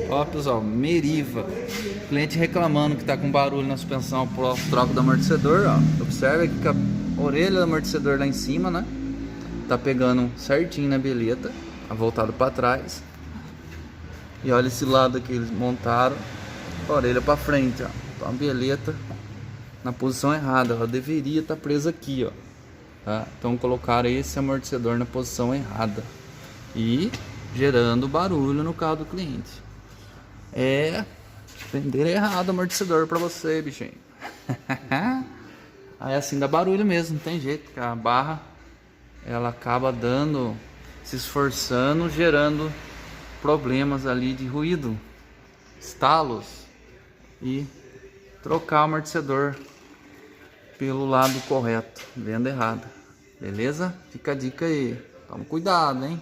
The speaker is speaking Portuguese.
Ó, pessoal, Meriva. Cliente reclamando que tá com barulho na suspensão após troca do amortecedor, ó. Observe aqui que a orelha do amortecedor lá em cima, né? Tá pegando certinho na beleta, voltado para trás. E olha esse lado que eles montaram, a orelha para frente, ó. Então a beleta na posição errada, ela deveria estar presa aqui, ó. Tá? Então colocaram esse amortecedor na posição errada e gerando barulho no carro do cliente. Vender errado o amortecedor para você, bichinho. Aí assim dá barulho mesmo, não tem jeito, porque a barra ela acaba dando, se esforçando, gerando problemas ali de ruído, estalos, e trocar o amortecedor pelo lado correto, venda errada, beleza? Fica a dica aí, toma cuidado, hein?